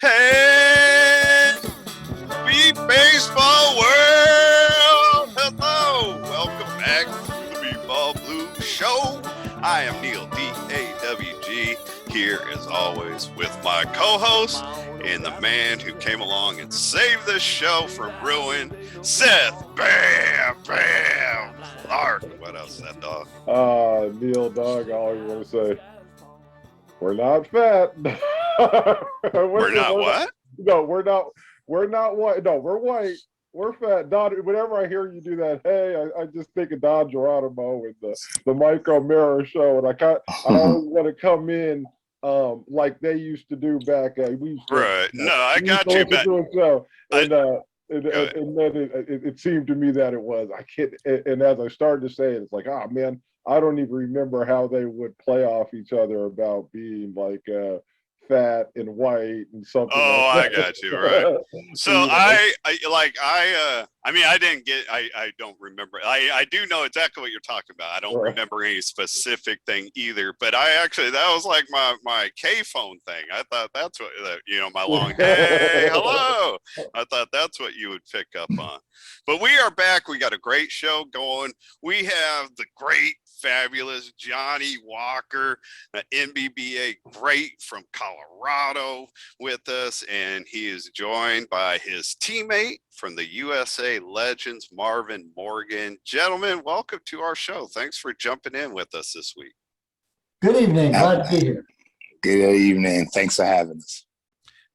Hey, Beat Baseball World! Hello! Welcome back to the Beatball Blues Show. I am Neil, D-A-W-G, here as always with my co-host and the man who came along and saved the show from ruin, Seth Bam Bam Clark. What else is that, dog? Neil, dog, all you want to say, we're not fat. We're not what? No, we're not white. No, we're white. We're fat. Don, whenever I hear you do that, hey, I just think of Don Geronimo and the Micro Mirror show, and I always want to come in like they used to do back. Right. No, I got you. And then it seemed to me that it was. I can't. And as I started to say it, it's like, oh man, I don't even remember how they would play off each other about being like fat and white and something. Oh, like I got you, right. So I don't remember. I do know exactly what you're talking about. I don't remember any specific thing either, but that was like my K-phone thing. I thought that's what, my long, hey, hello. I thought that's what you would pick up on. But we are back. We got a great show going. We have the great, fabulous Jonny Walker, an NBBA great from Colorado with us, and he is joined by his teammate from the USA Legends, Marvin Morgan. Gentlemen, welcome to our show. Thanks for jumping in with us this week. Good evening. Glad to be here. Good evening. Thanks for having us.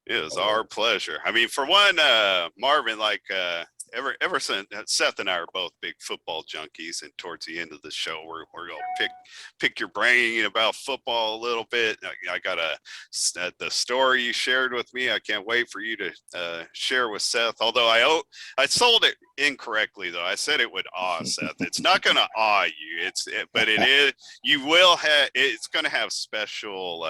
It is our pleasure. I mean, for one, Marvin, ever since Seth and I are both big football junkies, and towards the end of the show, we're gonna pick your brain about football a little bit. I got the story you shared with me. I can't wait for you to share with Seth. Although I sold it incorrectly though. I said it would awe Seth. It's not gonna awe you. But it is. You will have. It's gonna have special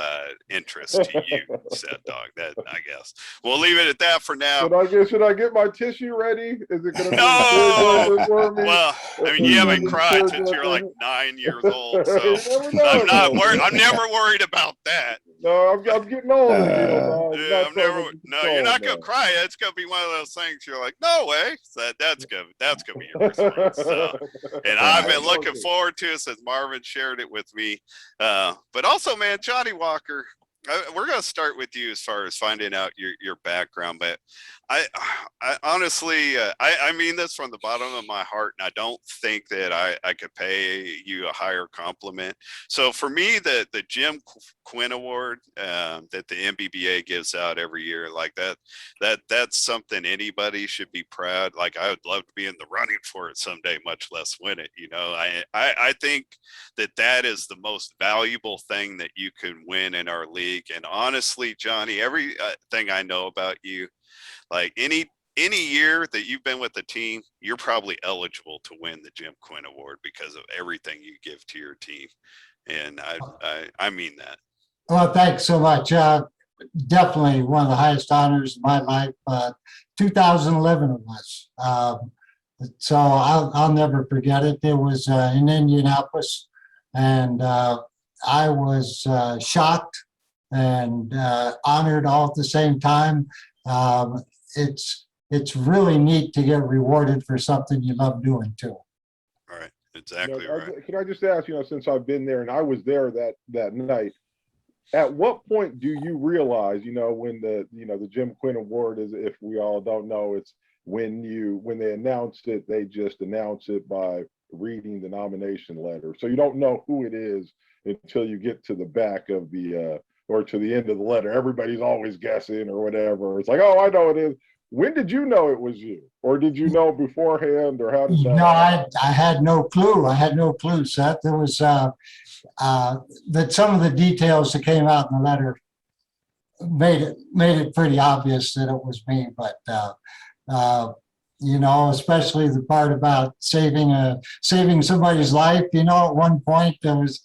interest to you, Seth, dog. That I guess we'll leave it at that for now. Should I get my tissue ready? Is it going to be no? Well, I mean, you haven't cried since you're like 9 years old, so I'm not worried. I'm never worried about that. No, I'm getting older. You're not gonna cry. It's gonna be one of those things. You're like, no way. That's gonna be your response. So, and I've been looking forward to it since Marvin shared it with me. But also, man, Jonny Walker. We're going to start with you as far as finding out your background, but I honestly, I mean this from the bottom of my heart, and I don't think that I could pay you a higher compliment. So for me, the Jim Quinn Award that the NBBA gives out every year, like that's something anybody should be proud. Like I would love to be in the running for it someday, much less win it. I think that is the most valuable thing that you can win in our league. And honestly, Jonny, everything I know about you, like any year that you've been with the team, you're probably eligible to win the Jim Quinn Award because of everything you give to your team. And I mean that. Well, thanks so much. Definitely one of the highest honors of my life. 2011 it was. So I'll never forget it. It was in Indianapolis, and I was shocked and honored all at the same time. It's really neat to get rewarded for something you love doing too. All right, exactly right. Can I just ask, since I've been there and I was there that night, at what point do you realize, when the Jim Quinn Award is, if we all don't know, it's when they announced it, they just announce it by reading the nomination letter. So you don't know who it is until you get to the back of or to the end of the letter. Everybody's always guessing or whatever. It's like, oh, I know it is. When did you know it was you? Or did you know beforehand, or how did that happen? I had no clue. I had no clue, Seth. There was that some of the details that came out in the letter made it pretty obvious that it was me. But especially the part about saving somebody's life. At one point it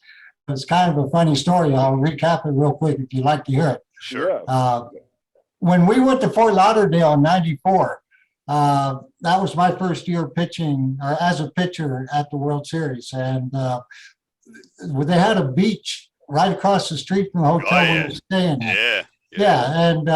was kind of a funny story. I'll recap it real quick if you'd like to hear it. Sure. When we went to Fort Lauderdale in '94, that was my first year pitching, or as a pitcher at the World Series, and they had a beach right across the street from the hotel we were staying at. Yeah. And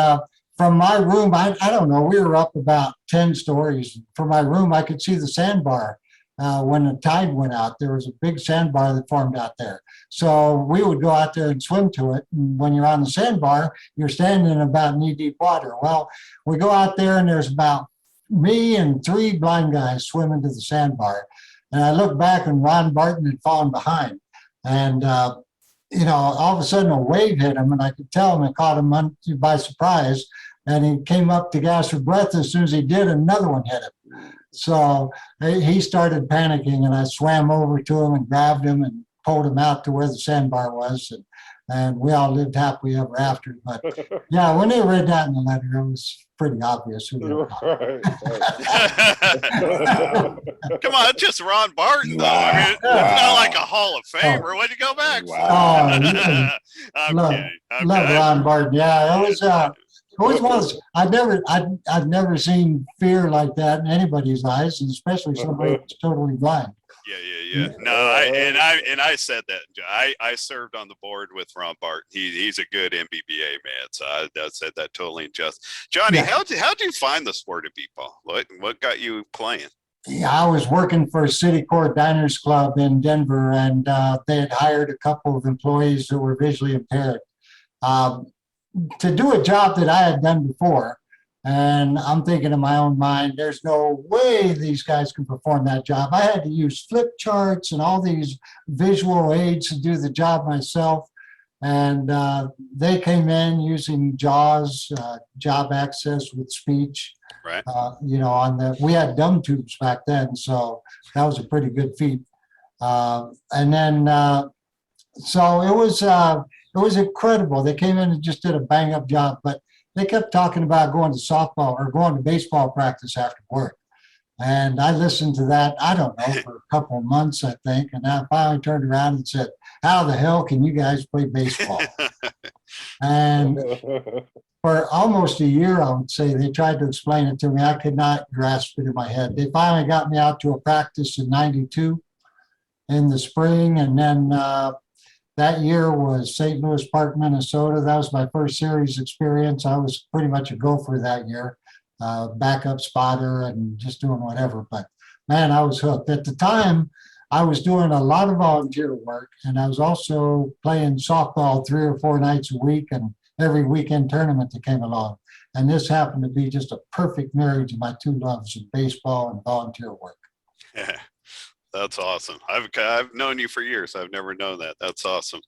from my room, I don't know, we were up about 10 stories. From my room, I could see the sandbar. When the tide went out, there was a big sandbar that formed out there. So we would go out there and swim to it. And when you're on the sandbar, you're standing in about knee-deep water. Well, we go out there and there's about me and 3 blind guys swimming to the sandbar. And I look back and Ron Barton had fallen behind. And, all of a sudden a wave hit him and I could tell him it caught him by surprise. And he came up to gasp for breath. As soon as he did, another one hit him. So he started panicking and I swam over to him and grabbed him and pulled him out to where the sandbar was. And we all lived happily ever after. But yeah, when they read that in the letter, it was pretty obvious who they were. Right. Come on, it's just Ron Barton, though. I mean, it's not like a Hall of Famer. What'd you go back for? I'm kidding. Love Ron Barton. Yeah, it was. It always was. I've never seen fear like that in anybody's eyes, and especially somebody that's totally blind. Yeah. No, I said that. I served on the board with Ron Barton. He's a good NBBA man. So I said that totally just. Jonny, how'd you find the sport of b-ball? What got you playing? Yeah, I was working for City Court Diners Club in Denver, and they had hired a couple of employees who were visually impaired. To do a job that I had done before. And I'm thinking in my own mind, there's no way these guys can perform that job. I had to use flip charts and all these visual aids to do the job myself. And they came in using JAWS, job access with speech. Right. We had dumb tubes back then. So that was a pretty good feat. And then, so it was incredible. They came in and just did a bang up job, but they kept talking about going to softball or going to baseball practice after work. And I listened to that, I don't know, for a couple of months, I think. And I finally turned around and said, how the hell can you guys play baseball? And for almost a year, I would say, they tried to explain it to me. I could not grasp it in my head. They finally got me out to a practice in '92 in the spring. And then that year was St. Louis Park, Minnesota. That was my first series experience. I was pretty much a gopher that year, backup spotter and just doing whatever. But man, I was hooked. At the time, I was doing a lot of volunteer work, and I was also playing softball 3 or 4 nights a week and every weekend tournament that came along. And this happened to be just a perfect marriage of my 2 loves of baseball and volunteer work. Yeah. That's awesome. I've known you for years. I've never known that. That's awesome.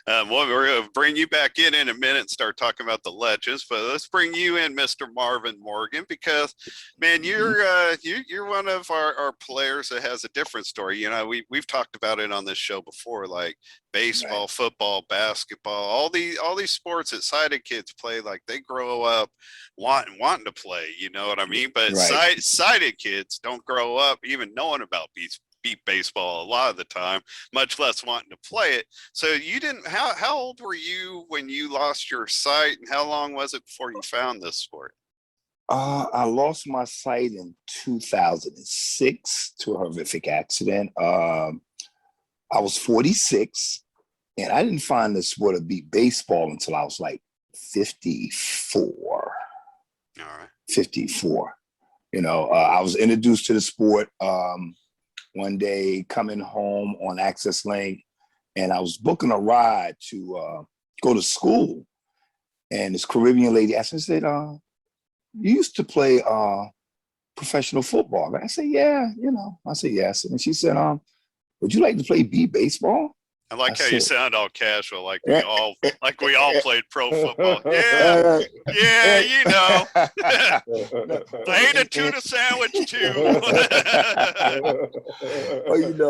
Well, we're going to bring you back in a minute and start talking about the legends, but let's bring you in, Mr. Marvin Morgan, because man, you're one of our players that has a different story. We've talked about it on this show before, like baseball, right, football, basketball, all these sports that sighted kids play, like they grow up wanting to play, you know what I mean? But right, sighted kids don't grow up even knowing about beat baseball a lot of the time, much less wanting to play it. So you didn't, how old were you when you lost your sight, and how long was it before you found this sport? I lost my sight in 2006 to a horrific accident. I was 46, and I didn't find the sport of beat baseball until I was like 54. All right. 54. I was introduced to the sport one day coming home on Access Lane, and I was booking a ride to go to school. And this Caribbean lady asked me, said, you used to play professional football? And I said, yeah, I said, yes. And she said, would you like to play baseball? I like how you sound all casual, like we all played pro football. Yeah, I ate a tuna sandwich too. Well,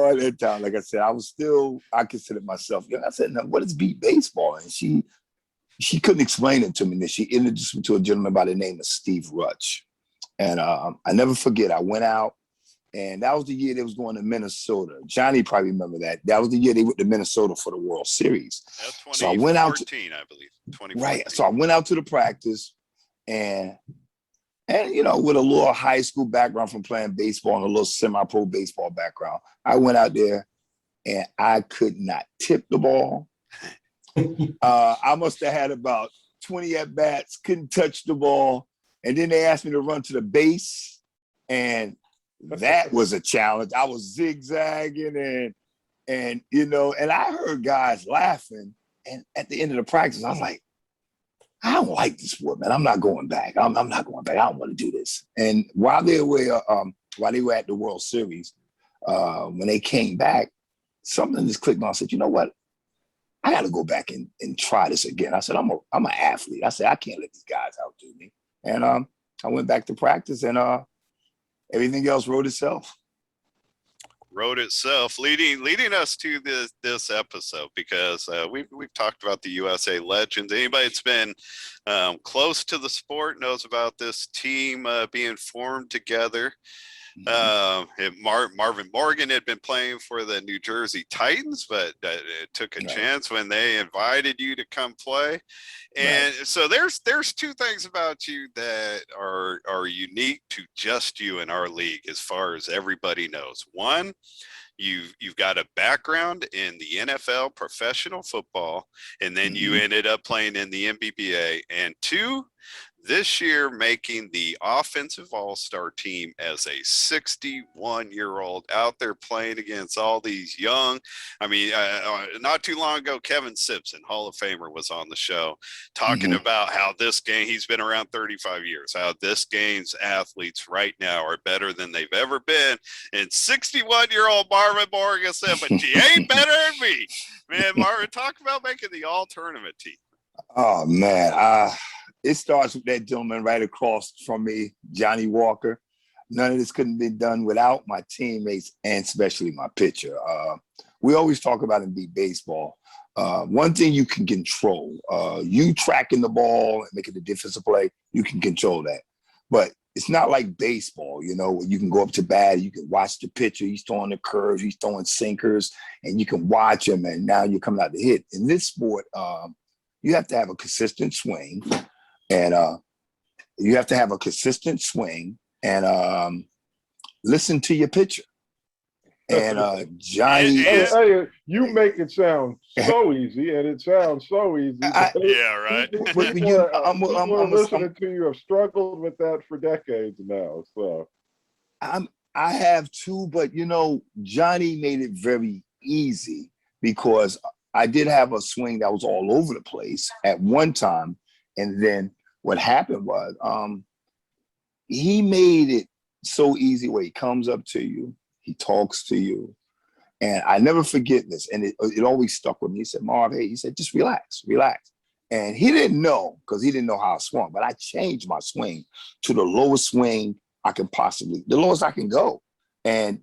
at that time, like I said, I considered myself, I said, now, what is beat baseball? And she couldn't explain it to me. And then she introduced me to a gentleman by the name of Steve Rutch. And I never forget, I went out, and that was the year they was going to Minnesota. Jonny probably remember that. That was the year they went to Minnesota for the World Series. That's 2014, so I went out I believe. 2014. Right. So I went out to the practice, and with a little high school background from playing baseball and a little semi-pro baseball background, I went out there and I could not tip the ball. I must have had about 20 at bats, couldn't touch the ball. And then they asked me to run to the base. And that was a challenge. I was zigzagging and you know, and I heard guys laughing. And at the end of the practice, I was like, I don't like this sport, man. I'm not going back. I'm not going back. I don't want to do this. And while they were at the World Series, when they came back, something just clicked on. I said, you know what? I got to go back and try this again. I said, I'm an athlete. I said, I can't let these guys outdo me. And I went back to practice, and everything else wrote itself. Leading us to this episode, because we've talked about the USA Legends. Anybody that's been close to the sport knows about this team being formed together. Marvin Morgan had been playing for the New Jersey Titans, but it took a chance when they invited you to come play. And so there's two things about you that are unique to just you in our league, as far as everybody knows. One, you've got a background in the NFL, professional football, and then you ended up playing in the NBBA. And two, this year making the offensive all-star team as a 61-year-old out there playing against all these young. I mean, not too long ago, Kevin Simpson, Hall of Famer, was on the show talking about how this game, he's been around 35 years, how this game's athletes right now are better than they've ever been. And 61-year-old Marvin Morgan said, but you ain't better than me. Man, Marvin, talk about making the all-tournament team. Oh, man. It starts with that gentleman right across from me, Jonny Walker. None of this couldn't be done without my teammates and especially my pitcher. We always talk about in baseball. One thing you can control, you tracking the ball and making the defensive play, you can control that. But it's not like baseball, you know, you can go up to bat, you can watch the pitcher, he's throwing the curves, he's throwing sinkers, and you can watch him, and now you're coming out to hit. In this sport, you have to have a consistent swing. And you have to have a consistent swing and listen to your pitcher. And Jonny, hey, you make it sound so easy, and it sounds so easy. Yeah, right. I'm listening to you. Have struggled with that for decades now. So I have too, but you know, Jonny made it very easy because I did have a swing that was all over the place at one time, and then what happened was he made it so easy where he comes up to you, he talks to you. And I never forget this. And it always stuck with me. He said, Marv, hey, he said, just relax. And he didn't know, because he didn't know how I swung, but I changed my swing to the lowest swing I can possibly, the lowest I can go. And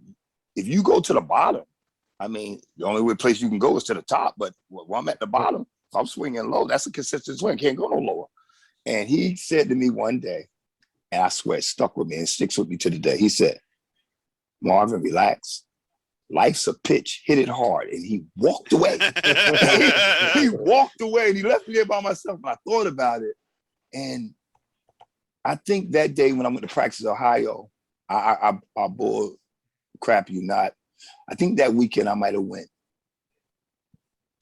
if you go to the bottom, I mean, the only place you can go is to the top. But when I'm at the bottom, if I'm swinging low, that's a consistent swing. Can't go no lower. And he said to me one day, and I swear it stuck with me and it sticks with me to the day. He said, Marvin, relax. Life's a pitch. Hit it hard. And he walked away. He walked away and he left me there by myself. And I thought about it. And I think that day when I went to practice in Ohio, I bull crap you not. I think that weekend I might have went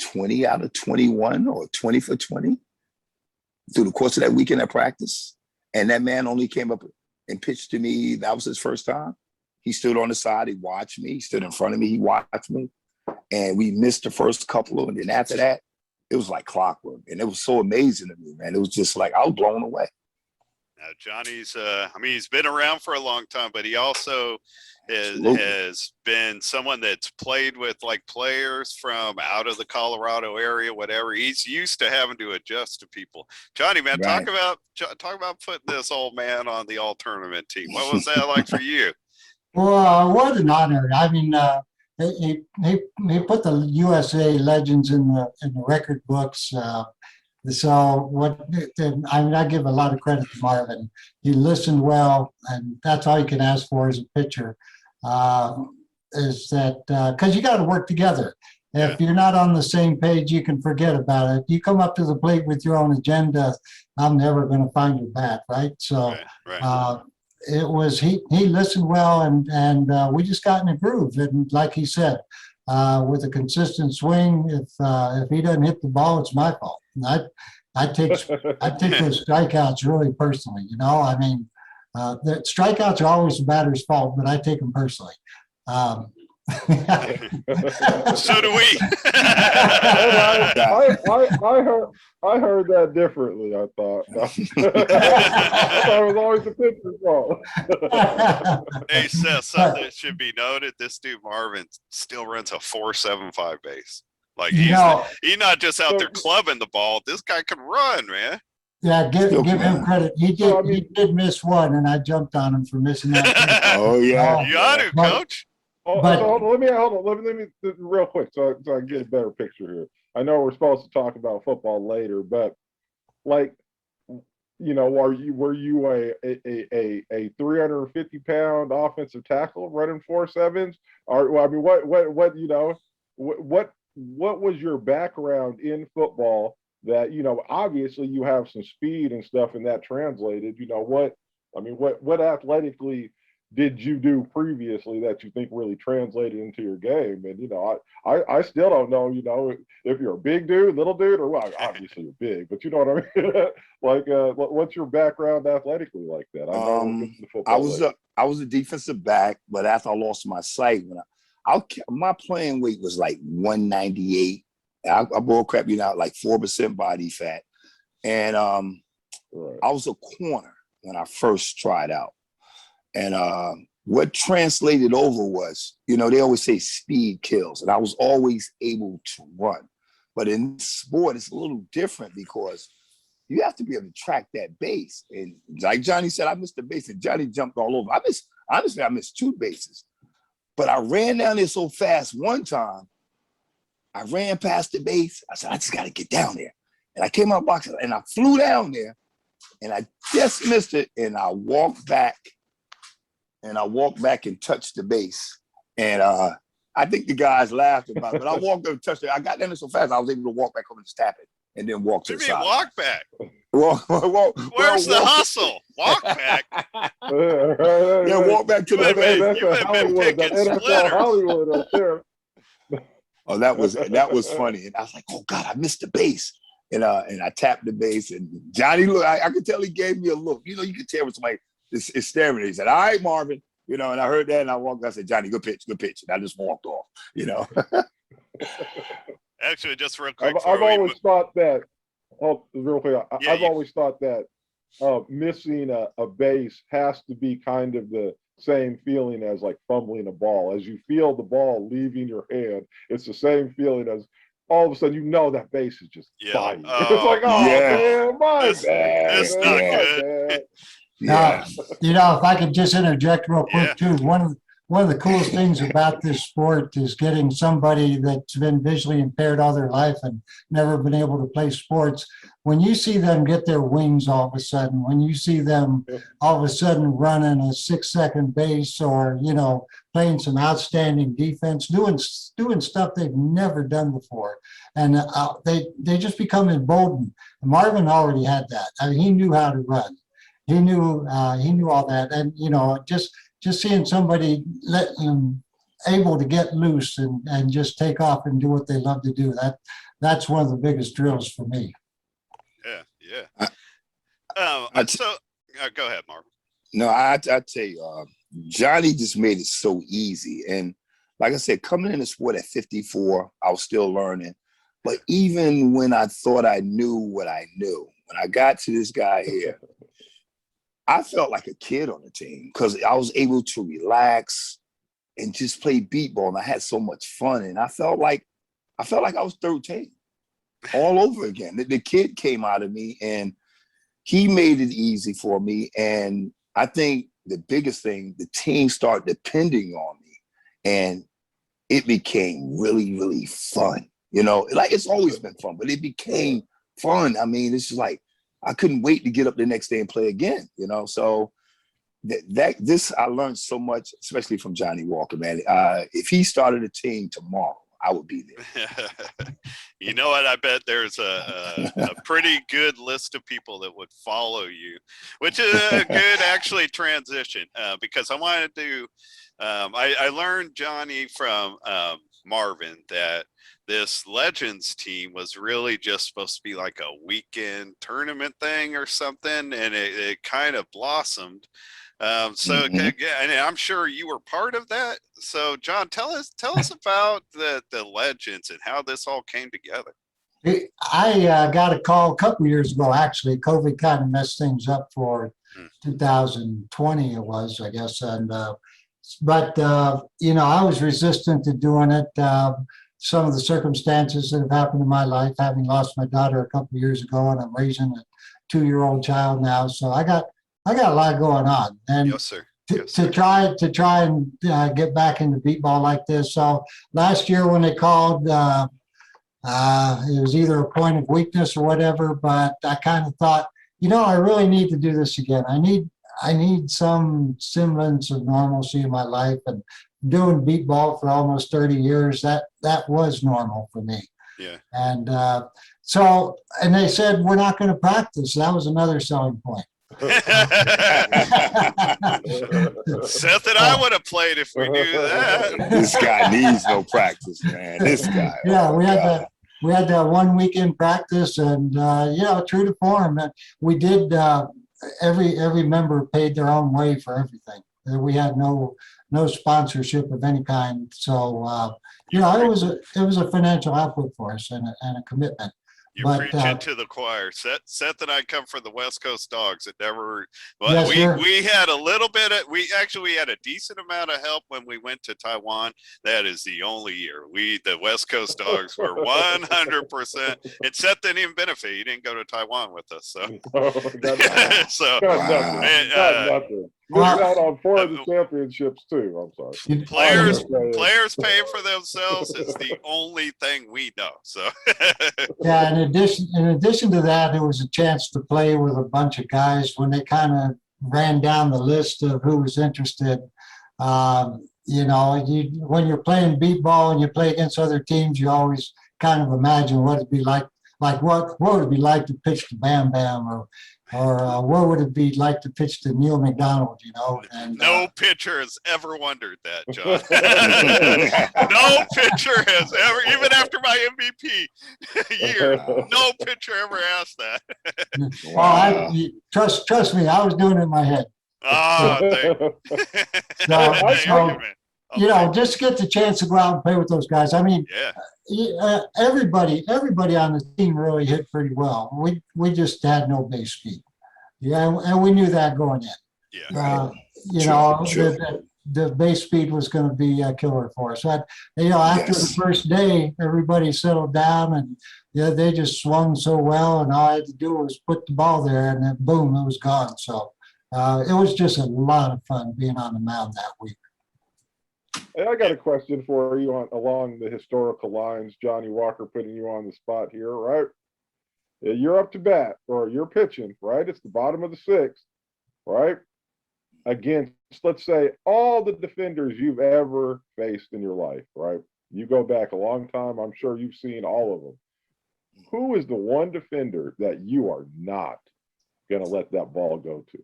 20 out of 21 or 20 for 20. Through the course of that weekend at practice. And that man only came up and pitched to me. That was his first time. He stood on the side, he watched me, he stood in front of me, he watched me. And we missed the first couple, and then after that, it was like clockwork. And it was so amazing to me, man. It was just like, I was blown away. Now, Jonny's, I mean, he's been around for a long time, but he also has been someone that's played with like players from out of the Colorado area, whatever. He's used to having to adjust to people. Jonny, man, Right. talk about putting this old man on the all tournament team. What was that like for you? Well, what an honor. I mean, he put the USA Legends in the record books. So I give a lot of credit to Marvin. He listened well, and that's all you can ask for as a pitcher. Is that because you got to work together. If you're not on the same page, you can forget about it. You come up to the plate with your own agenda, I'm never going to find your bat, right? So Right. it was he listened well, and we just got in a groove. And like he said, with a consistent swing, if he doesn't hit the ball, it's my fault. I take those strikeouts really personally. You know, I mean, the strikeouts are always the batter's fault, but I take them personally. So do we. I heard that differently. I thought. I thought it was always the pitcher's fault. Hey, Seth, something that should be noted: this dude Marvin still runs a 4.75 base. Like he's not just out there clubbing the ball. This guy can run, man. Yeah, give him credit. He did miss one, and I jumped on him for missing that. Oh yeah, you ought to, coach. So let me real quick so I can get a better picture here. I know we're supposed to talk about football later, but like, you know, were you a 350-pound offensive tackle running 4.7s? Or I mean, what you know, what was your background in football that, you know, obviously you have some speed and stuff and that translated, you know, what athletically did you do previously that you think really translated into your game? And, you know, I still don't know, you know, if you're a big dude, little dude, or well, obviously you're big, but you know what I mean? Like, what's your background athletically like that? I was a defensive back, but after I lost my sight, my playing weight was like 198. I bull crap, you know, like 4% body fat. And right. I was a corner when I first tried out. And what translated over was, you know, they always say speed kills, and I was always able to run. But in sport, it's a little different because you have to be able to track that base. And like Johnny said, I missed the base, and Johnny jumped all over. I missed 2 bases. But I ran down there so fast one time, I ran past the base. I said, I just got to get down there. And I came out box and I flew down there, and I just missed it. And I walked back and touched the base. And I think the guys laughed about it, but I walked up and touched it. I got down there so fast, I was able to walk back home and just tap it and then walk to the side. Walk back? Where's the hustle? Walk back. Yeah, walk back to the base. You've been picking splitters. Hollywood up there. Oh, that was funny. And I was like, oh God, I missed the base. And I tapped the base, and Johnny looked, I could tell he gave me a look. You know, you could tell when somebody is staring at you. He said, all right, Marvin. You know, and I heard that, and I walked. I said, Johnny, good pitch. And I just walked off. You know. Actually, just real quick. I've always thought that. Oh, real quick. I've always thought that missing a base has to be kind of the same feeling as like fumbling a ball. As you feel the ball leaving your hand, it's the same feeling as all of a sudden you know that base is just fine. It's like, man, my bad. It's not good. Now, you know, if I could just interject real quick too, one of the coolest things about this sport is getting somebody that's been visually impaired all their life and never been able to play sports. When you see them get their wings all of a sudden, when you see them all of a sudden running a 6-second base, or, you know, playing some outstanding defense, doing stuff they've never done before, and they just become emboldened. Marvin already had that. I mean, he knew how to run. He knew all that, and you know, just seeing somebody able to get loose and just take off and do what they love to do. That's one of the biggest drills for me. Yeah. Go ahead, Marvin. No, I tell you, Johnny just made it so easy. And like I said, coming in the sport at 54, I was still learning. But even when I thought I knew what I knew, when I got to this guy here, I felt like a kid on the team because I was able to relax and just play beat ball. And I had so much fun. And I felt like I was 13 all over again. The kid came out of me, and he made it easy for me. And I think the biggest thing, the team started depending on me, and it became really, really fun. You know, like it's always been fun, but it became fun. I mean, it's just like, I couldn't wait to get up the next day and play again, you know? So I learned so much, especially from Johnny Walker, man. If he started a team tomorrow, I would be there. You know what? I bet there's a pretty good list of people that would follow you, which is a good actually transition because I wanted to, I learned Johnny from Marvin that this Legends team was really just supposed to be like a weekend tournament thing or something, and it kind of blossomed. Yeah, and I'm sure you were part of that. So, John, tell us about the Legends and how this all came together. I got a call a couple years ago. Actually, COVID kind of messed things up for 2020. It was, I guess, and but I was resistant to doing it. Some of the circumstances that have happened in my life, having lost my daughter a couple of years ago, and I'm raising a 2-year-old child now, so I got a lot going on. And yes, sir. To try and get back into beat ball like this. So last year when they called. It was either a point of weakness or whatever, but I kind of thought, I really need to do this again. I need some semblance of normalcy in my life, and doing beat ball for almost 30 years, that was normal for me. Yeah. And and they said, we're not going to practice. That was another selling point. Seth and I would have played if we knew that. This guy needs no practice, man. This guy. Yeah, we had that 1 weekend practice, and true to form, we did. Every member paid their own way for everything. We had no sponsorship of any kind, so it was a financial output for us and a commitment. You're preaching to the choir. Seth and I come from the West Coast Dogs. It never. Well, yes, we had a little bit of. We had a decent amount of help when we went to Taiwan. That is the only year the West Coast Dogs were 100%. And Seth didn't even benefit. He didn't go to Taiwan with us. So, so nothing. Missed out on 4 of the championships too. I'm sorry. Players paying for themselves is the only thing we know. So yeah. In addition to that, it was a chance to play with a bunch of guys when they kind of ran down the list of who was interested. When you're playing beat ball and you play against other teams, you always kind of imagine what it'd be like what would it be like to pitch to Bam Bam, or what would it be like to pitch to Neil McDonald, And no pitcher has ever wondered that, John. No pitcher has ever, even after my MVP year, no pitcher ever asked that. Wow. Trust me, I was doing it in my head. Just get the chance to go out and play with those guys. I mean, everybody on the team really hit pretty well. We just had no base speed. Yeah, and we knew that going in. Yeah. The base speed was going to be a killer for us. But, after the first day, everybody settled down, and they just swung so well, and all I had to do was put the ball there, and then boom, it was gone. So it was just a lot of fun being on the mound that week. Hey, I got a question for you along the historical lines. Jonny Walker putting you on the spot here, right? You're up to bat, or you're pitching, right? It's the bottom of the 6th, right? Against, let's say, all the defenders you've ever faced in your life, right? You go back a long time, I'm sure you've seen all of them. Who is the one defender that you are not going to let that ball go to?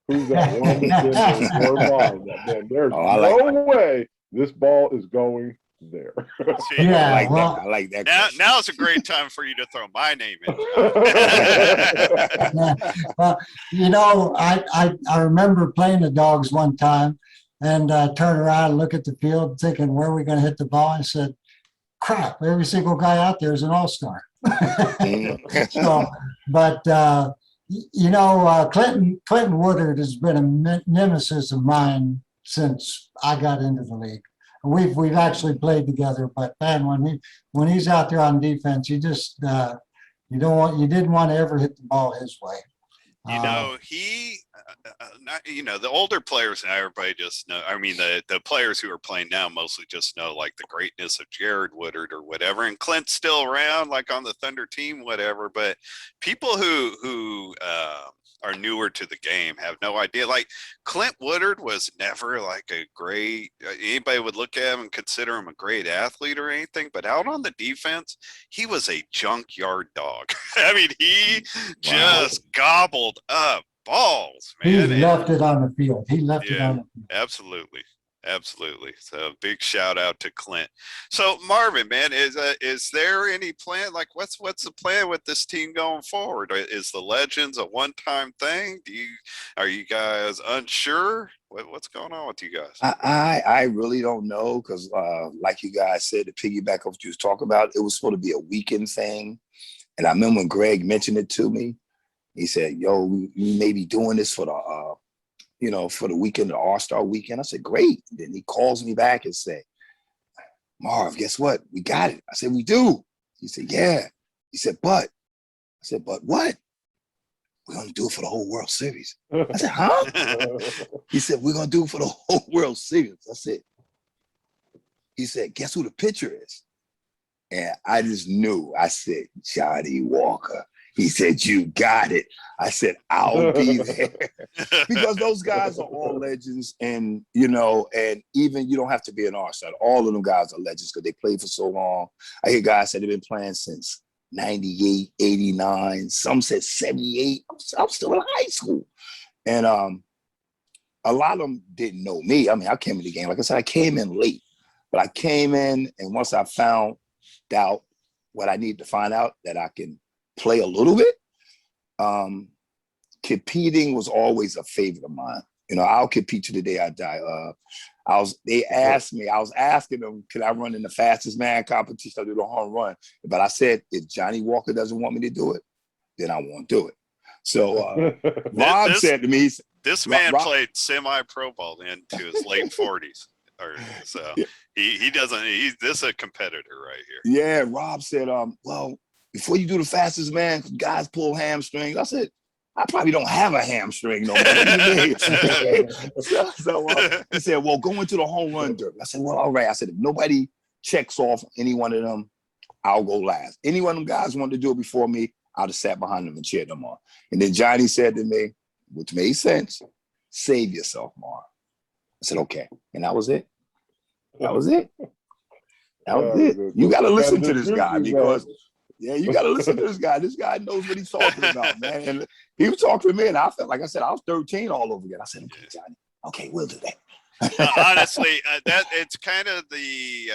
Who's that one defender in your mind that, man, there's no way this ball is going there? Yeah, I like that. Now it's a great time for you to throw my name in. Well, I remember playing the Dogs one time, and turn around and look at the field thinking, where are we going to hit the ball? I said, crap, every single guy out there is an all-star. So, but Clinton Woodard has been a nemesis of mine since I got into the league. We've actually played together, but man, when he's out there on defense, you just you didn't want to ever hit the ball his way. The older players now, everybody just know. I mean, the players who are playing now mostly just know like the greatness of Jared Woodard or whatever. And Clint's still around, like on the Thunder team, whatever. But people who are newer to the game have no idea. Like Clint Woodard was never like a great. Anybody would look at him and consider him a great athlete or anything. But out on the defense, he was a junkyard dog. I mean, he just gobbled up balls, man. He left it on the field. He left it on the field. Absolutely. Absolutely. So big shout out to Clint. So Marvin, man, is there any plan? Like, what's the plan with this team going forward? Is the Legends a one-time thing? Are you guys unsure? What's going on with you guys? I really don't know because, like you guys said, to piggyback off what you was talking about, it was supposed to be a weekend thing. And I remember when Greg mentioned it to me, he said, "Yo, we may be doing this for the for the weekend, the All-Star weekend." I said, "Great." And then he calls me back and said, "Marv, guess what? We got it." I said, "We do." He said, "Yeah." He said, "But." I said, "But what?" "We're going to do it for the whole World Series." I said, "Huh?" He said, "We're going to do it for the whole World Series." I said, he said, "Guess who the pitcher is?" And I just knew. I said, "Jonny Walker." He said, "You got it." I said, "I'll be there." Because those guys are all legends, and and even you don't have to be an all-star. All of them guys are legends because they played for so long. I hear guys say they've been playing since 98, 89. Some said 78. I'm still in high school. And a lot of them didn't know me. I mean, I came in the game. Like I said, I came in late. But I came in, and once I found out what I needed to find out, that I can play a little bit, competing was always a favorite of mine. I'll compete to the day I die. They asked me, I was asking them, can I run in the fastest man competition? I do the home run. But I said, if Jonny Walker doesn't want me to do it, then I won't do it. So Rob said to me, this man played semi-pro ball into his late 40s. So he doesn't, this is a competitor right here. Yeah, Rob said, well, before you do the fastest man, guys pull hamstrings. I said, I probably don't have a hamstring no more. What do you mean? so he said, well, go into the home run derby. I said, well, all right. I said, if nobody checks off any one of them, I'll go last. Any one of them guys wanted to do it before me, I'll just sat behind them and cheered them on. And then Jonny said to me, which made sense, save yourself, Marv. I said, okay. And that was it. That was it. That was it. You got to listen to this guy because, you got to listen to this guy. This guy knows what he's talking about, man. And he was talking to me, and I felt like I said, I was 13 all over again. I said, okay, Jonny, okay, we'll do that. Honestly, that it's kind of the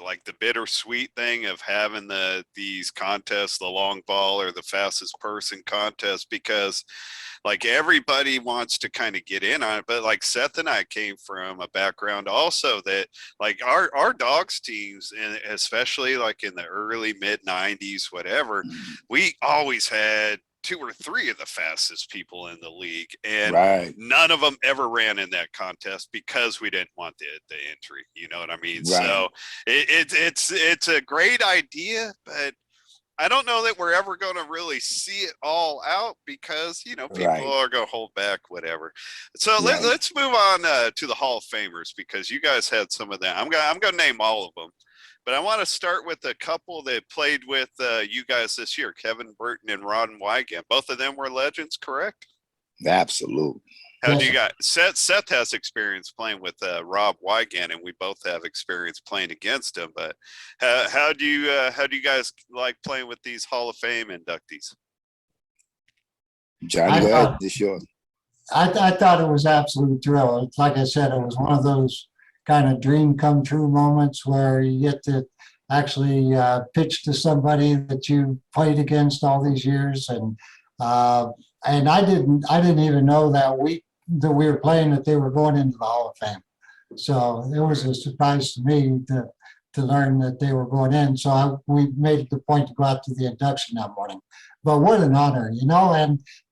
like the bittersweet thing of having these contests, the long ball or the fastest person contest, because like everybody wants to kind of get in on it. But like Seth and I came from a background also that like our dogs teams, and especially like in the early mid 90s, whatever, we always had 2 or 3 of the fastest people in the league, and none of them ever ran in that contest because we didn't want the entry. You know what I mean? So it's a great idea, but I don't know that we're ever going to really see it all out because, people are going to hold back, whatever. So let's move on to the Hall of Famers, because you guys had some of them. I'm going to name all of them, but I want to start with a couple that played with you guys this year, Kevin Burton and Ron Wygant. Both of them were legends, correct? Absolutely. How do you guys? Seth has experience playing with Rob Wygant, and we both have experience playing against him. But how do you guys like playing with these Hall of Fame inductees? Jonny, go ahead. This yours. I thought it was absolute thrill. Like I said, it was one of those kind of dream come true moments where you get to actually pitch to somebody that you played against all these years, and I didn't even know that we were playing that they were going into the Hall of Fame. So it was a surprise to me to learn that they were going in. So we made it the point to go out to the induction that morning. But what an honor,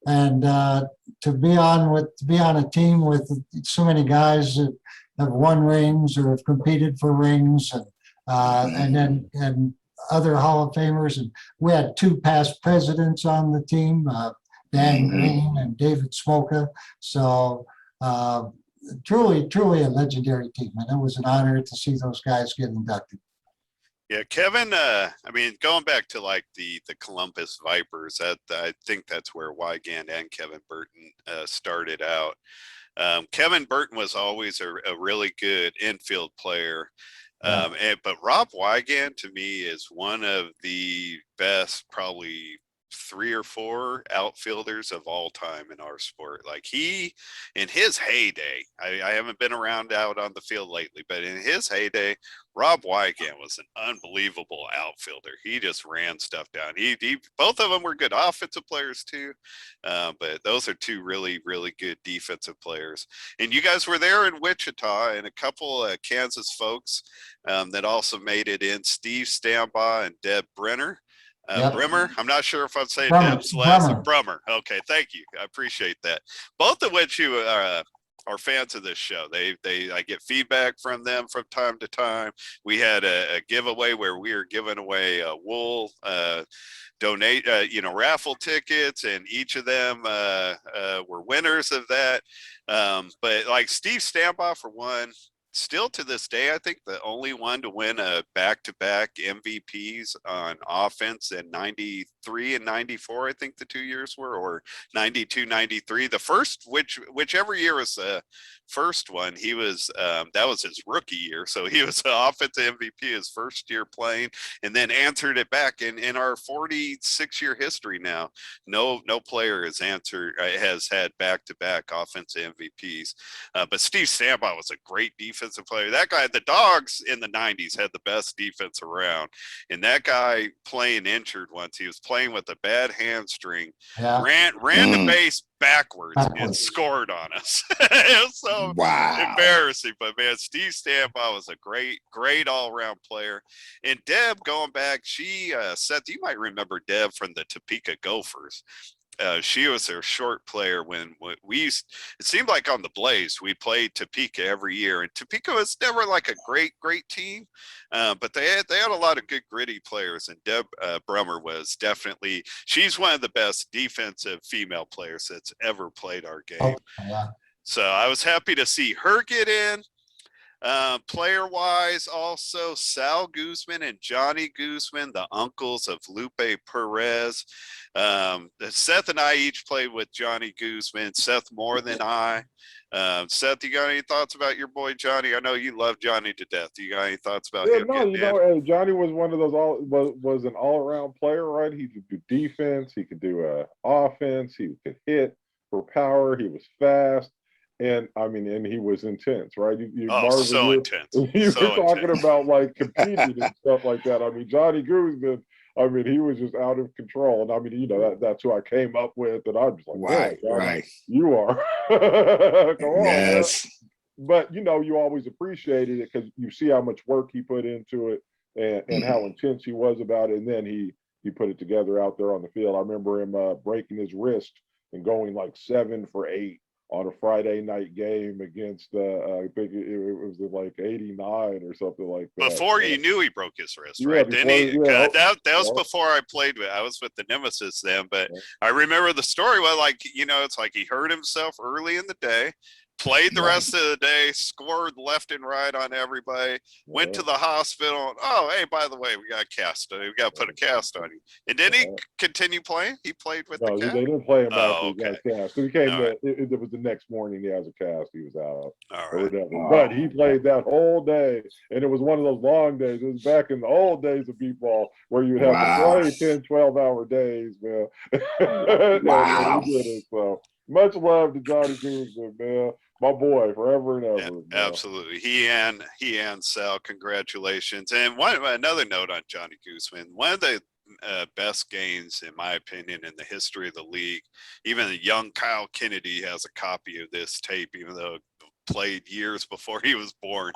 and to be on a team with so many guys that have won rings or have competed for rings, and other Hall of Famers. And we had 2 past presidents on the team, Dan Green and David Smoka. So truly a legendary team. And it was an honor to see those guys get inducted. Yeah, Kevin, I mean, going back to like the Columbus Vipers, I think that's where Wygant and Kevin Burton started out. Kevin Burton was always a really good infield player. But Rob Wygant to me is one of the best, probably 3 or 4 outfielders of all time in our sport. Like he, in his heyday, I haven't been around out on the field lately, but in his heyday, Rob Wygant was an unbelievable outfielder. He just ran stuff down. He both of them were good offensive players too, but those are 2 really, really good defensive players. And you guys were there in Wichita, and a couple Kansas folks that also made it in, Steve Stambaugh and Deb Brenner. Yep. Bremer. I'm not sure if I'm saying Bremer. Deb's last name. Bremer. Bremer. Okay, thank you. I appreciate that. Both of which you are fans of this show. I get feedback from them from time to time. We had a giveaway where we were giving away wool donate raffle tickets, and each of them were winners of that. But like Steve Stambaugh, for one, still to this day, I think the only one to win a back-to-back MVPs on offense in 93 and 94, I think the 2 years were, or 92, 93. The first, whichever year was the first one, he was, that was his rookie year. So he was an offensive MVP his first year playing, and then answered it back. In our 46-year history now, no player has had back-to-back offensive MVPs. But Steve Stambaugh was a great defensive player. That guy, the Dogs in the 90s had the best defense around, and that guy playing injured once, he was playing with a bad hamstring, ran the base backwards and scored on us. It was so embarrassing. But man, Steve Stambaugh was a great all-around player. And Deb, going back, she Seth, you might remember Deb from the Topeka Gophers. She was their short player when we used, it seemed like on the Blaze, we played Topeka every year, and Topeka was never like a great team, but they had a lot of good gritty players, and Deb Brummer was definitely, she's one of the best defensive female players that's ever played our game. So I was happy to see her get in. Player wise, also Sal Guzman and Jonny Guzman, the uncles of Lupe Perez. Seth and I each played with Jonny Guzman, Seth more than I. Seth, you got any thoughts about your boy Jonny? I know you love Jonny to death. You got any thoughts about him? No, Jonny was one of those was an all-around player, right? He could do defense, he could do offense, he could hit for power, he was fast. And I mean, and he was intense, right? Marvin, so intense. You were talking about like competing and stuff like that. I mean, Jonny Guzman, I mean, he was just out of control. And I mean, that's who I came up with. And I'm just like, right. You are. Come on, yes. Man. But, you always appreciated it because you see how much work he put into it and how intense he was about it. And then he put it together out there on the field. I remember him breaking his wrist and going like 7 for 8. On a Friday night game against, I think it was like 89 or something like that. Before you knew he broke his wrist, right? Didn't he? That was before I played with. I was with the Nemesis then, but I remember the story. Well, it's like he hurt himself early in the day, played the rest of the day, scored left and right on everybody, went to the hospital. And, oh, hey, by the way, we got a cast. We got to put a cast on you. And did he continue playing? He played with the cast? No, they didn't play him after he got cast. It was the next morning he has a cast. He was out. All right. But he played that whole day, and it was one of those long days. It was back in the old days of b-ball where you'd have to play 10, 12-hour days, man. Wow. And he did it, so much love to Jonny Guzman, man. My boy, forever and ever. Yeah, absolutely. He and Sal, congratulations. And another note on Jonny Guzman, one of the best games, in my opinion, in the history of the league. Even the young Kyle Kennedy has a copy of this tape, even though it played years before he was born.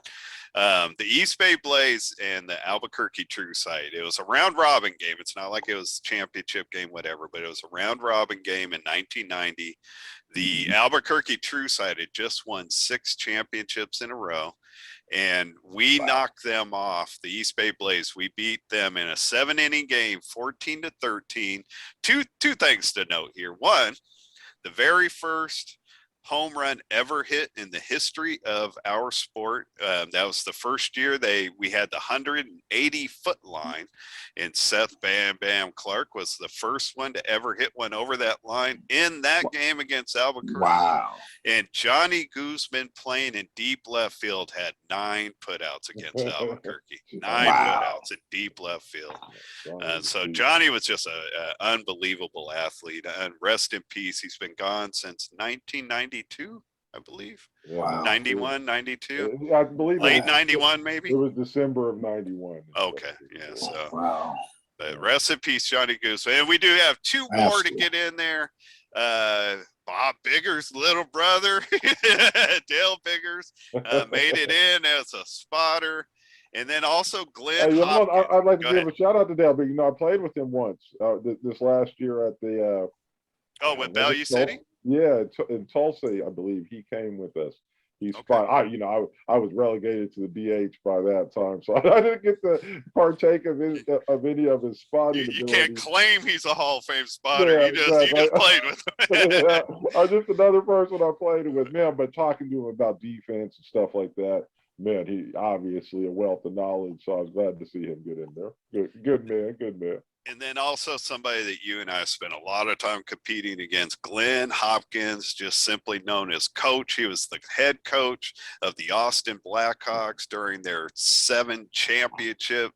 The East Bay Blaze and the Albuquerque True Sight. It was a round robin game. It's not like it was a championship game, whatever, but it was a round robin game in 1990. The Albuquerque True Sight had just won 6 championships in a row, and we knocked them off. The East Bay Blaze, we beat them in a 7-inning game, 14-13. Two things to note here. One, the very first home run ever hit in the history of our sport. That was the first year we had the 180-foot line, and Seth Bam Bam Clark was the first one to ever hit one over that line in that game against Albuquerque. Wow. And Johnny Guzman, playing in deep left field, had 9 putouts against Albuquerque. 9 putouts in deep left field. So Johnny was just an unbelievable athlete. And rest in peace. He's been gone since 1992, I believe. Wow. 91, 92. I believe late 91, maybe. It was December of 91. Okay, yeah. So wow. Rest in peace, Johnny Guzman. And we do have 2 more to get in there. Bob Biggers' little brother, Dale Biggers, made it in as a spotter. And then also Glenn Hopkins. I'd like to give a shout out to Dale Biggers. I played with him once this last year at the with Value City? Yeah, in Tulsa, I believe. He came with us. He's spot. I was relegated to the DH by that time, so I didn't get to partake of any of his spotting. You can't claim he's a Hall of Fame spotter. Yeah, you just played with him. I'm just another person I played with, man. But talking to him about defense and stuff like that, man, he obviously a wealth of knowledge. So I was glad to see him get in there. Good man. And then also somebody that you and I spent a lot of time competing against, Glenn Hopkins, just simply known as Coach. He was the head coach of the Austin Blackhawks during their 7 championship.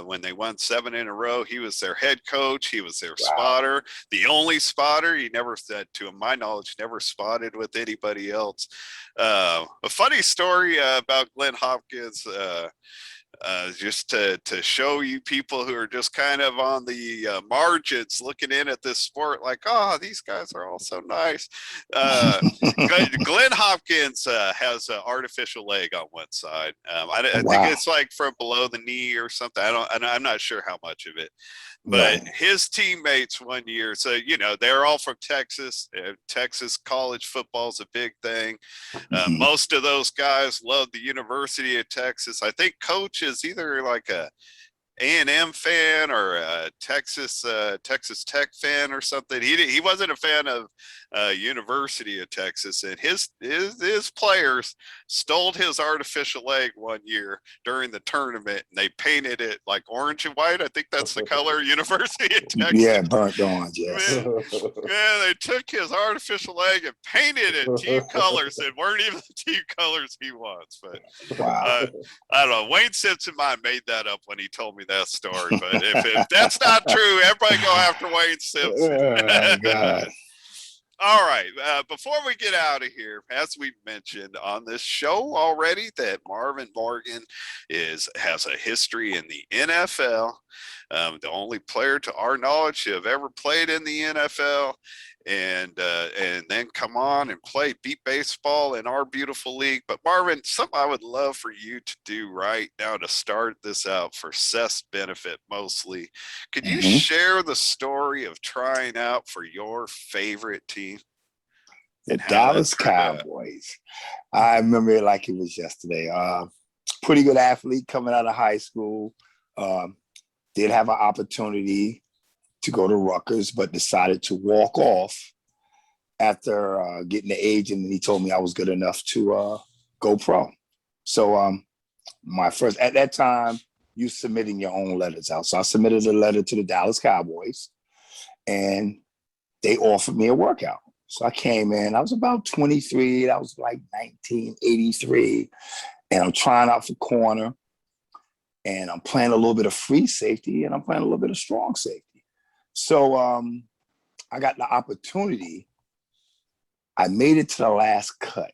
When they won 7 in a row, he was their head coach. He was their spotter, the only spotter. He never said, to my knowledge, never spotted with anybody else. A funny story about Glenn Hopkins, just to show you people who are just kind of on the margins looking in at this sport like, oh, these guys are all so nice. Glenn Hopkins has an artificial leg on one side. I think it's like from below the knee or something. I'm not sure how much of it. But his teammates one year, so, they're all from Texas. Texas college football is a big thing. Most of those guys love the University of Texas. I think Coach is either like a A&M fan or a Texas Tech fan or something. He wasn't a fan of University of Texas, and his players stole his artificial leg one year during the tournament, and they painted it like orange and white. I think that's the color University of Texas. Yeah, burnt orange. Yes. Man, they took his artificial leg and painted it team colors that weren't even the team colors he wants. But I don't know. Wayne Simpson might have made that up when he told me that story. But if that's not true, everybody go after Wayne Simpson. Oh, God. All right. Before we get out of here, as we mentioned on this show already, that Marvin Morgan has a history in the NFL. The only player to our knowledge to have ever played in the NFL, and then come on and beat baseball in our beautiful league. But Marvin, something I would love for you to do right now to start this out for Seth's benefit mostly. Could you share the story of trying out for your favorite team? The Dallas Cowboys. I remember it like it was yesterday. Pretty good athlete coming out of high school. Did have an opportunity to go to Rutgers, but decided to walk off after getting the agent, and he told me I was good enough to go pro. So my first, at that time, you submitting your own letters out. So I submitted a letter to the Dallas Cowboys, and they offered me a workout. So I came in, I was about 23, that was like 1983, and I'm trying out for corner, and I'm playing a little bit of free safety, and I'm playing a little bit of strong safety. So I got the opportunity. I made it to the last cut,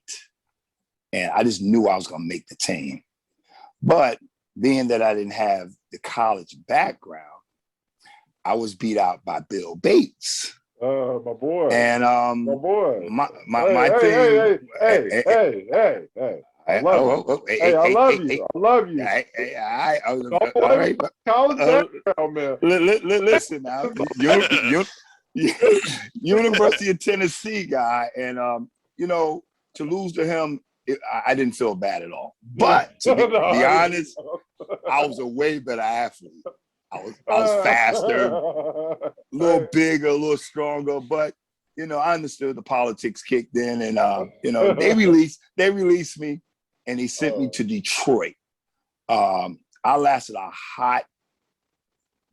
and I just knew I was going to make the team. But being that I didn't have the college background, I was beat out by Bill Bates. My boy. And my boy. My thing. Hey. I love you. I love you. All right. College background, man. Listen now. University of Tennessee guy, and to lose to him, I didn't feel bad at all. But to be honest, I was a way better athlete. I was faster, a little bigger, a little stronger, but you know, I understood the politics kicked in, and you know, they released me, and they sent me to Detroit. I lasted a hot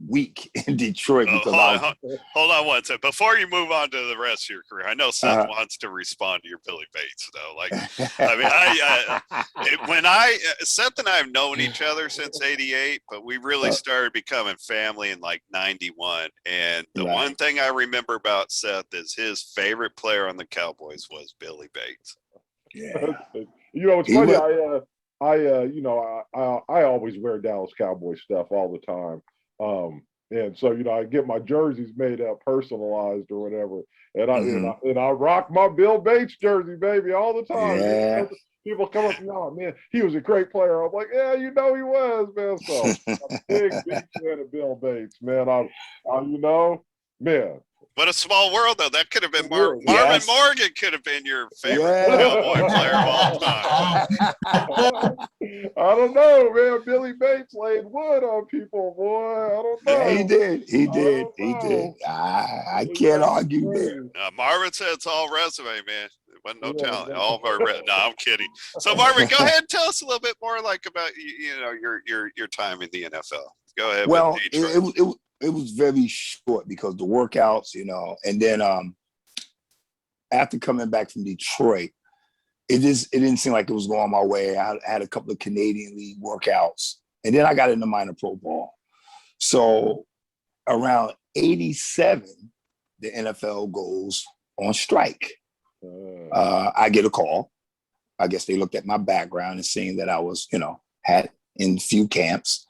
week in Detroit because hold on one second. Before you move on to the rest of your career, I know Seth wants to respond to your Billy Bates though. Like, I mean, Seth and I have known each other since '88, but we really started becoming family in like '91. And the one thing I remember about Seth is his favorite player on the Cowboys was Billy Bates. Yeah. You know, it's funny. I always wear Dallas Cowboys stuff all the time. And so, you know, I get my jerseys made up, personalized or whatever. And I rock my Bill Bates jersey, baby, all the time. Yeah. You know, people come up to me, oh man, he was a great player. I'm like, yeah, you know he was, man. So I'm a big fan of Bill Bates, man. You know, man. What a small world, though. That could have been Marvin Morgan. Could have been your favorite Cowboy player of all time. I don't know, man. Billy Bates laid wood on people, boy. I don't know. Yeah, he did. I can't argue there. Marvin said it's all resume, man. It wasn't no talent. All of our no, I'm kidding. So Marvin, go ahead and tell us a little bit more, like about your time in the NFL. Go ahead. Well, it was very short because the workouts, you know, and then after coming back from Detroit, it didn't seem like it was going my way. I had a couple of Canadian League workouts, and then I got into minor pro ball. So around '87, the NFL goes on strike. I get a call. I guess they looked at my background and seeing that I was, you know, had in few camps.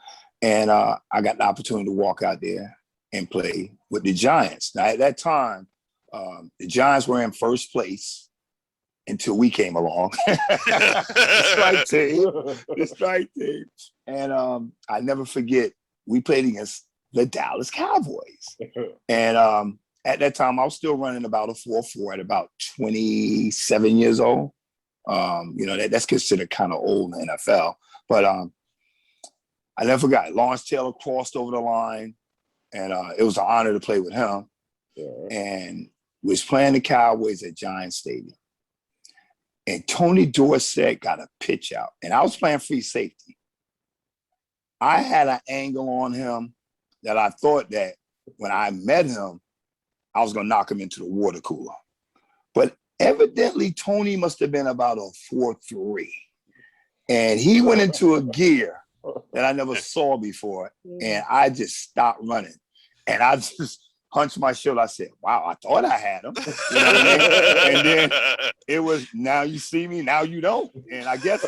And I got the opportunity to walk out there and play with the Giants. Now, at that time, the Giants were in first place until we came along. The strike team. And I never forget, we played against the Dallas Cowboys. And at that time, I was still running about a 4.4 at about 27 years old. You know, that's considered kind of old in the NFL. But I never forgot, Lawrence Taylor crossed over the line, and it was an honor to play with him. And we was playing the Cowboys at Giants Stadium. And Tony Dorsett got a pitch out, and I was playing free safety. I had an angle on him that I thought that when I met him, I was going to knock him into the water cooler. But evidently, Tony must have been about a 4.3. And he went into a gear that I never saw before. And I just stopped running. And I just hunched my shoulder. I said, wow, I thought I had him. You know what I mean? And then it was, now you see me, now you don't. And I guess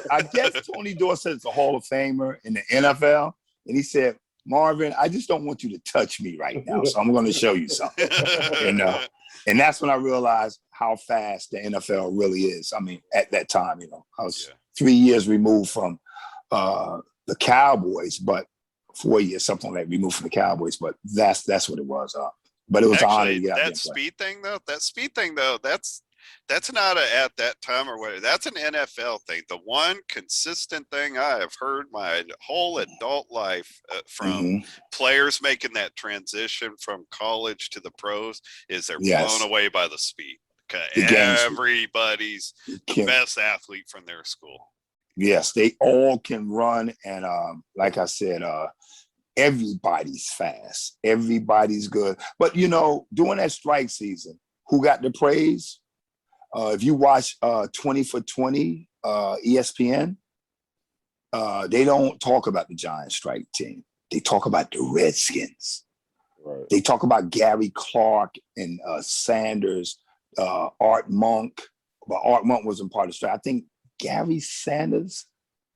Tony Dorsett is a Hall of Famer in the NFL. And he said, Marvin, I just don't want you to touch me right now. So I'm going to show you something. You know? And that's when I realized how fast the NFL really is. I mean, at that time, you know, I was 3 years removed from the Cowboys, but 4 years, something like removed from the Cowboys. But that's what it was. But it was an honor to get out there. That speed thing, though, that's not at that time or whatever. That's an NFL thing. The one consistent thing I have heard my whole adult life from players making that transition from college to the pros is they're blown away by the speed. Everybody's the best athlete from their school. Yes, they all can run. And like I said, everybody's fast. Everybody's good. But, you know, during that strike season, who got the praise? If you watch 20 for 20, ESPN, they don't talk about the Giants strike team. They talk about the Redskins. Right. They talk about Gary Clark and Sanders, Art Monk. But Art Monk wasn't part of the strike. I think Gary Sanders.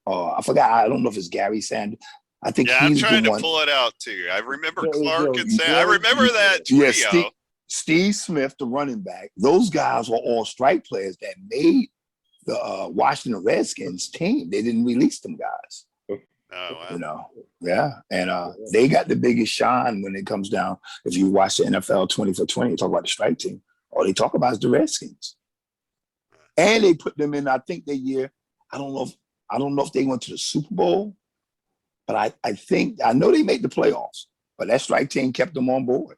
I forgot. I don't know if it's Gary Sanders. I think he's I'm trying the to one. pull it out too. I remember Clark and Sanders. I remember that trio. Yeah, Steve Smith, the running back. Those guys were all strike players that made the Washington Redskins team. They didn't release them guys. Oh, wow. You know, yeah. And they got the biggest shine when it comes down. If you watch the NFL 20 for 20, talk about the strike team. All they talk about is the Redskins. And they put them in, I think, the year. I don't know if they went to the Super Bowl, but I know they made the playoffs. But that strike team kept them on board.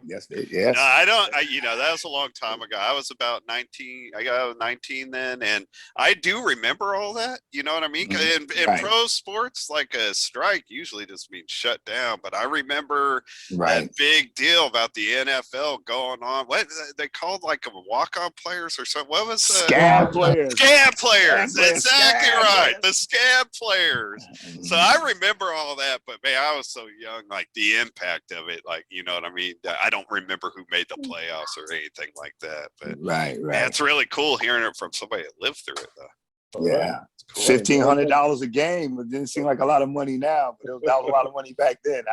Yes, No, yes. I don't. That was a long time ago. I was about 19. I got 19 then, and I do remember all that. You know what I mean? In Right, pro sports, like a strike usually just means shut down. But I remember that right. big deal about the NFL going on. What they called like a walk-on players or something. What was Scab players. scam players? Scab players, Exactly scab right. players. The scam players. So I remember all that, but man, I was so young, like the impact of it, like, you know what I mean? I don't remember who made the playoffs or anything like that, but Right, man, right. it's really cool hearing it from somebody that lived through it though. Yeah. Cool. $1,500 a game. It didn't seem like a lot of money now, but that was a lot of money back then.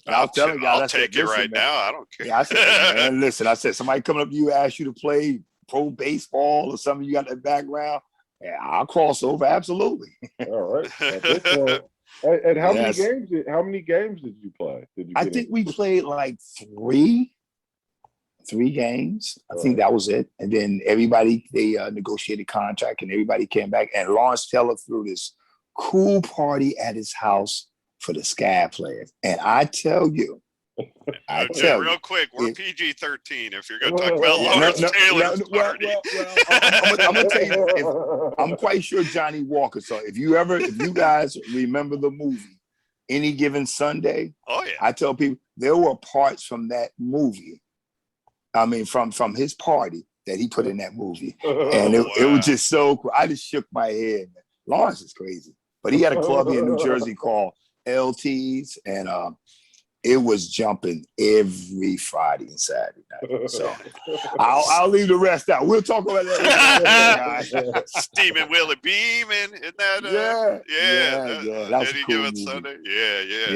I'll tell you guys, I'll take it right now. I don't care. Yeah, I said, man, listen, I said, somebody coming up to you, ask you to play pro baseball or something, you got that background. Yeah, I'll cross over. Absolutely. All right. At this point, and how Yes. many games did you play? I think we played like three games. I think that was it. And then everybody, they negotiated contract and everybody came back. And Lawrence Taylor threw this cool party at his house for the Scab players. And I tell you, real quick, we're PG-13 if you're going to talk about Lawrence Taylor's party. I'm going to tell you, I'm quite sure Johnny Walker. So if you guys remember the movie, Any Given Sunday, oh yeah, I tell people there were parts from that movie. I mean, from his party that he put in that movie. And it was just so cool. I just shook my head. Man. Lawrence is crazy. But he had a club here in New Jersey called LT's, and it was jumping every Friday and Saturday night. So I'll leave the rest out. We'll talk about that. Steaming Willie Beeman, isn't that? Yeah. That was Any a cool Given movie. Sunday?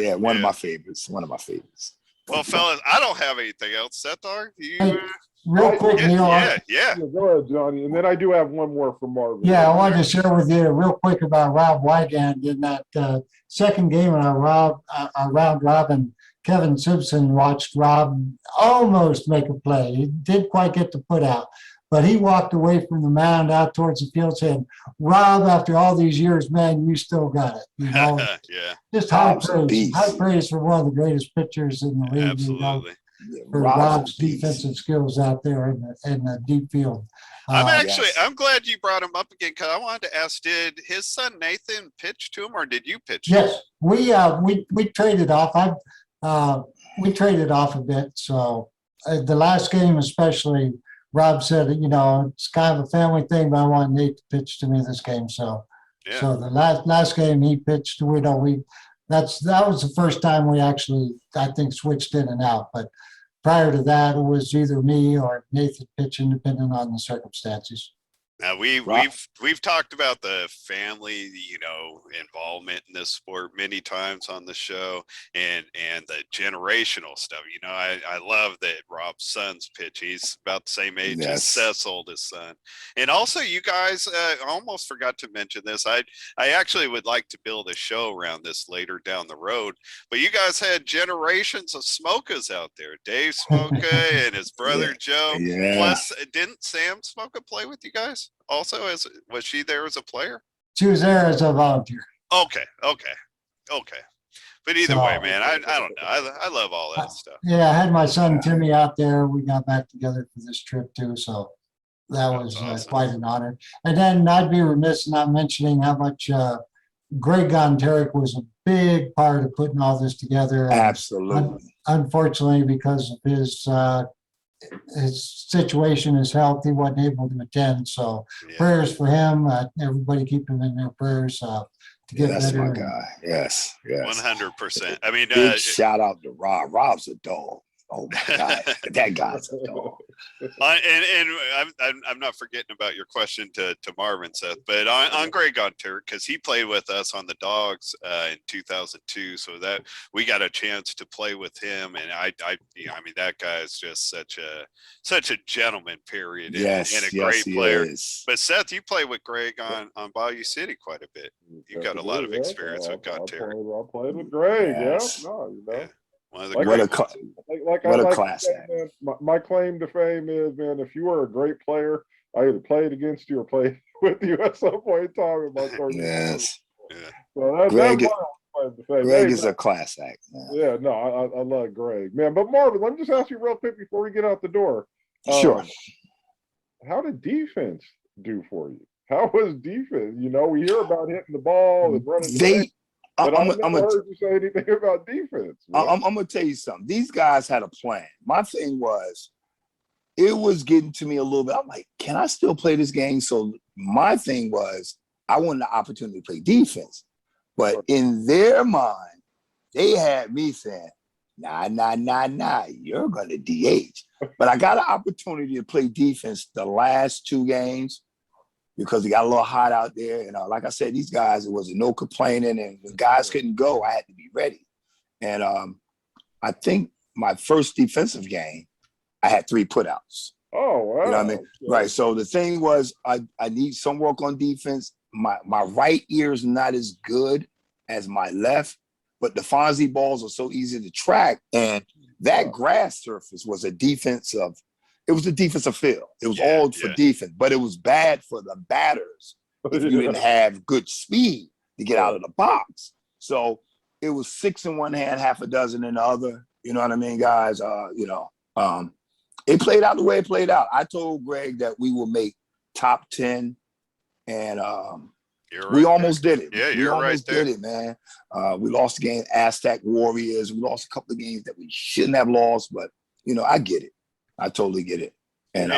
Yeah, one of my favorites. Well, fellas, I don't have anything else. Seth, you? Hey, real quick, Neil. Yeah. Go ahead, Johnny. And then I do have one more from Marvin. Yeah, I wanted to share with you real quick about Rob Wygand in that second game in our round robin. Kevin Simpson watched Rob almost make a play. He didn't quite get the put out, but he walked away from the mound out towards the field saying, "Rob, after all these years, man, you still got it." You know, Yeah. just high praise for one of the greatest pitchers in the league. Absolutely. You know, for Rob's defensive skills out there in the deep field. I'm glad you brought him up again because I wanted to ask: did his son Nathan pitch to him, or did you pitch? Yes, we traded off. We traded off a bit. So the last game, especially, Rob said, it's kind of a family thing, but I want Nate to pitch to me this game. So, so the last game he pitched, that was the first time we actually, I think, switched in and out. But prior to that, it was either me or Nathan pitching, depending on the circumstances. Now we've talked about the family, involvement in this sport many times on the show, and the generational stuff. I love that Rob's son's pitch. He's about the same age as Seth's oldest son. And also, you guys, I almost forgot to mention this. I actually would like to build a show around this later down the road. But you guys had generations of Smokas out there. Dave Smoka and his brother Joe. Yeah. Plus, didn't Sam Smoka play with you guys? Also, was she there as a player? She was there as a volunteer. Okay. But either way, man, I don't know. I love all that stuff. Yeah, I had my son Timmy out there. We got back together for this trip too, so that was awesome. Quite an honor. And then I'd be remiss not mentioning how much Greg Gonteric was a big part of putting all this together. Absolutely. Unfortunately, because of his situation, his health, he wasn't able to attend. So prayers for him. Everybody keep him in their prayers to get that's better. My guy. Yes. 100%. I mean, big shout out to Rob. Rob's a dog. Oh my God, that guy's a dog. And I'm not forgetting about your question to Marvin, Seth, but on Greg Gonteric, because he played with us on the Dogs in 2002, so that we got a chance to play with him, and I mean that guy is just such a gentleman, period, and a great player. But Seth, you play with Greg on Bayou City quite a bit. You got a lot of experience with Gonteric. I played with Greg. Yes. Yeah. One of the what a class act. My claim to fame is, man, if you were a great player, I either played against you or played with you at some point in time in my career. Yes. So that's my Greg is a class act. Yeah, no, I love Greg, man. But Marvin, let me just ask you real quick before we get out the door. Sure. How did defense do for you? How was defense? You know, we hear about hitting the ball and running. But I never heard you say anything about defense. I'm gonna tell you something. These guys had a plan. My thing was, it was getting to me a little bit. I'm like, can I still play this game? So my thing was, I wanted the opportunity to play defense. But in their mind, they had me saying, nah, you're gonna DH. But I got an opportunity to play defense the last 2 games because it got a little hot out there. And like I said, these guys, it wasn't no complaining. And when guys couldn't go, I had to be ready. And I think my first defensive game, I had 3 putouts. Oh, wow. You know what I mean? Yeah. Right. So the thing was, I need some work on defense. My right ear is not as good as my left, but the Fonzie balls are so easy to track. And that grass surface was a defensive field. It was all for defense, but it was bad for the batters if you didn't have good speed to get out of the box. So it was 6 in one hand, half a dozen in the other. You know what I mean, guys? It played out the way it played out. I told Greg that we will make top 10, and we almost did it. Yeah, we almost did it, man. We lost the game, Aztec Warriors. We lost a couple of games that we shouldn't have lost, but I get it. I totally get it. And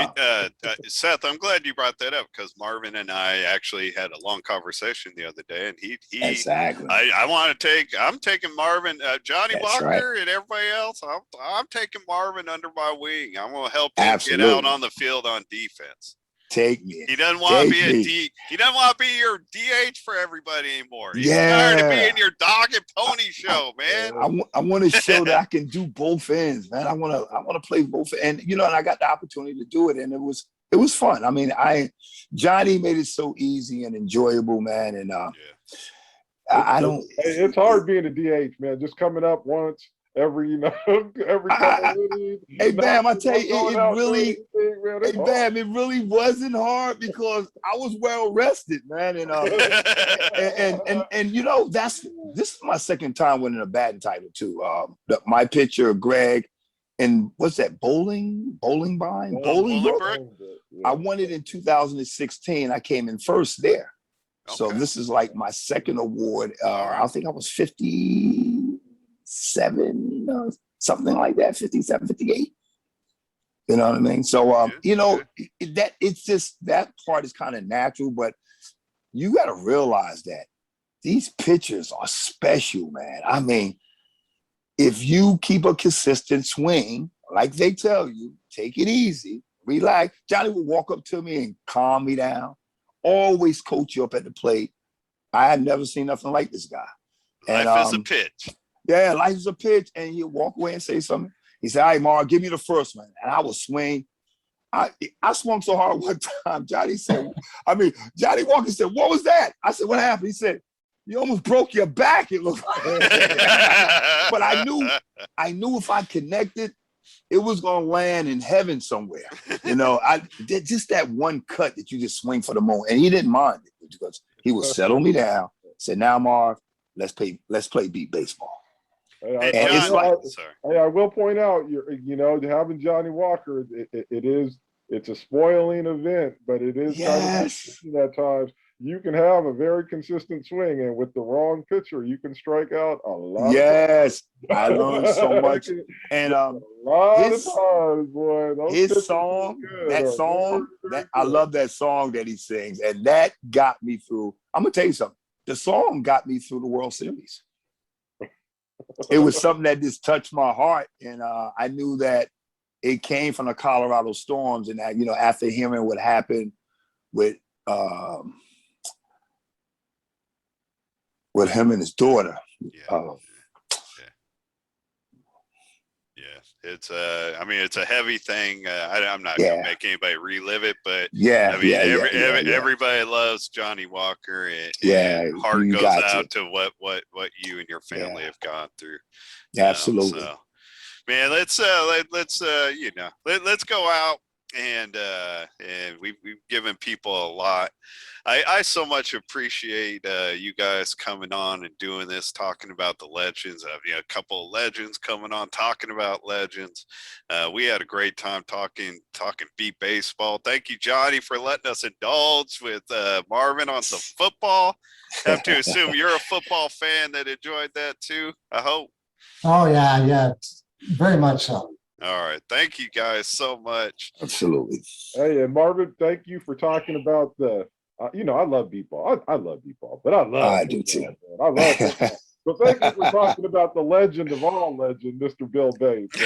Seth, I'm glad you brought that up because Marvin and I actually had a long conversation the other day, and he exactly. I'm taking Marvin, Jonny Walker, right. and everybody else. I'm taking Marvin under my wing. I'm going to help him get out on the field on defense. Take me. He doesn't want to be he doesn't want to be your DH for everybody anymore. He's tired of being your dog and pony show, man. I want to show that I can do both ends, man. I want to play both, and and I got the opportunity to do it, and it was fun. I mean, Jonny made it so easy and enjoyable, man, and I don't. It's hard being a DH, man. Just coming up once. Every couple of minutes. Hey, Bam, I tell you, it really wasn't hard because I was well rested, man. And this is my second time winning a batting title too. My pitcher, Greg, and what's that, Bolingbrook? I won it in 2016. I came in first there. Okay. So this is like my second award. I think I was 57, something like that, 57, 58. You know what I mean? So, that it's just, that part is kind of natural, but you got to realize that these pitchers are special, man. I mean, if you keep a consistent swing, like they tell you, take it easy, relax. Jonny would walk up to me and calm me down, always coach you up at the plate. I had never seen nothing like this guy. Life is a pitch. Yeah, life is a pitch. And he'll walk away and say something. He said, all right, Marv, give me the first one. And I will swing. I swung so hard one time. Jonny Walker said, what was that? I said, what happened? He said, you almost broke your back, it looked like. But I knew if I connected, it was going to land in heaven somewhere. I did just that one cut that you just swing for the moment. And he didn't mind it because he would settle me down. Said, now, Marv, let's play beat baseball. I will point out, having Jonny Walker, it's a spoiling event, but it is kind of at times. You can have a very consistent swing, and with the wrong pitcher, you can strike out a lot. Yes, I learned so much. And I love that song that he sings, and that got me through. I'm gonna tell you something. The song got me through the World Series. It was something that just touched my heart, and I knew that it came from the Colorado Storms, and that after hearing what happened with him and his daughter. It's it's a heavy thing. I'm not gonna make anybody relive it, but everybody loves Jonny Walker, and heart goes out to what you and your family have gone through. Absolutely. Man, let's go out and we've given people a lot. I so much appreciate you guys coming on and doing this, talking about the legends. A couple of legends coming on, talking about legends. We had a great time talking beat baseball. Thank you, Jonny, for letting us indulge with Marvin on some football. Have to assume you're a football fan that enjoyed that too, I hope. Oh, yeah, very much so. All right. Thank you guys so much. Absolutely. Hey, and Marvin, thank you for talking about the. I love beatball. I love beatball, but I do too. Man. I love football. So thank you for talking about the legend of all legends, Mr. Bill Bates.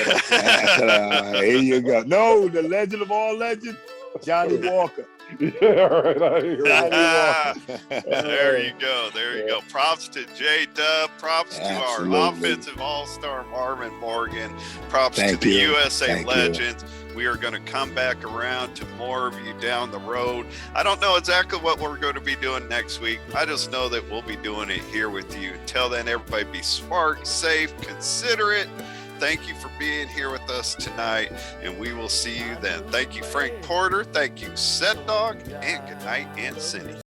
Here you go. No, the legend of all legends, Jonny Walker. Yeah, all right. I hear it. There you go. There you go. Props to J-Dub. Props to our offensive all-star Marvin Morgan. Props to the USA Legends. We are going to come back around to more of you down the road. I don't know exactly what we're going to be doing next week. I just know that we'll be doing it here with you. Until then, everybody be smart, safe, considerate. Thank you for being here with us tonight, and we will see you then. Thank you, Frank Porter. Thank you, Set Dog, and good night, and City.